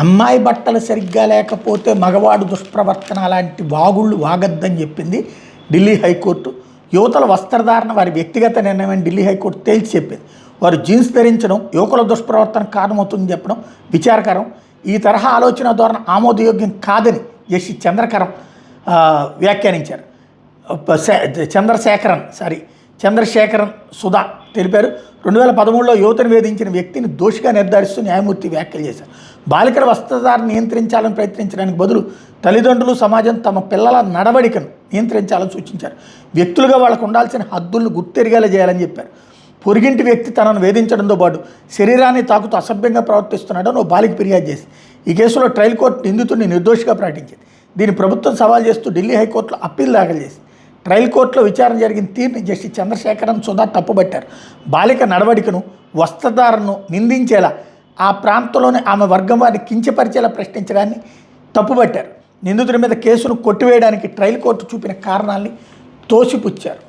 అమ్మాయి బట్టలు సరిగ్గా లేకపోతే మగవాడు దుష్ప్రవర్తన లాంటి వాగుళ్ళు వాగద్దని చెప్పింది ఢిల్లీ హైకోర్టు. యువతల వస్త్రధారణ వారి వ్యక్తిగత నిర్ణయం ఢిల్లీ హైకోర్టు తేల్చి చెప్పింది. వారు జీన్స్ ధరించడం యువకుల దుష్ప్రవర్తన కారణమవుతుందని చెప్పడం విచారకరం. ఈ తరహా ఆలోచన ధోరణి ఆమోదయోగ్యం కాదని జస్టిస్ వ్యాఖ్యానించారు. చంద్రశేఖరన్ సుధా తెలిపారు. 2013లో యువతను వేధించిన వ్యక్తిని దోషిగా నిర్ధారిస్తూ న్యాయమూర్తి వ్యాఖ్యలు చేశారు. బాలికల వస్త్రధారణ నియంత్రించాలని ప్రయత్నించడానికి బదులు తల్లిదండ్రులు, సమాజం తమ పిల్లల నడవడికను నియంత్రించాలని సూచించారు. వ్యక్తులుగా వాళ్ళకు ఉండాల్సిన హద్దులను గుర్తెరిగేలా చేయాలని చెప్పారు. పొరిగింటి వ్యక్తి తనను వేధించడంతో పాటు శరీరాన్ని తాకుతూ అసభ్యంగా ప్రవర్తిస్తున్నాడని ఓ బాలిక ఫిర్యాదు చేసింది. ఈ కేసులో ట్రయల్ కోర్టు నిందితుడిని నిర్దోషిగా ప్రకటించింది. దీన్ని ప్రభుత్వం సవాల్ చేస్తూ ఢిల్లీ హైకోర్టులో అప్పీల్ దాఖలు చేసింది. ట్రయల్ కోర్టులో విచారణ జరిగిన తీరుని జస్టిస్ చంద్రశేఖరన్ సుధా తప్పుబట్టారు. బాలిక నడవడికను, వస్త్రధారణను నిందించేలా, ఆ ప్రాంతంలోనే ఆమె వర్గం వారిని కించపరిచేలా ప్రశ్నించడాన్ని తప్పుబట్టారు. నిందితుడి మీద కేసును కొట్టివేయడానికి ట్రయల్ కోర్టు చూపిన కారణాలని తోసిపుచ్చారు.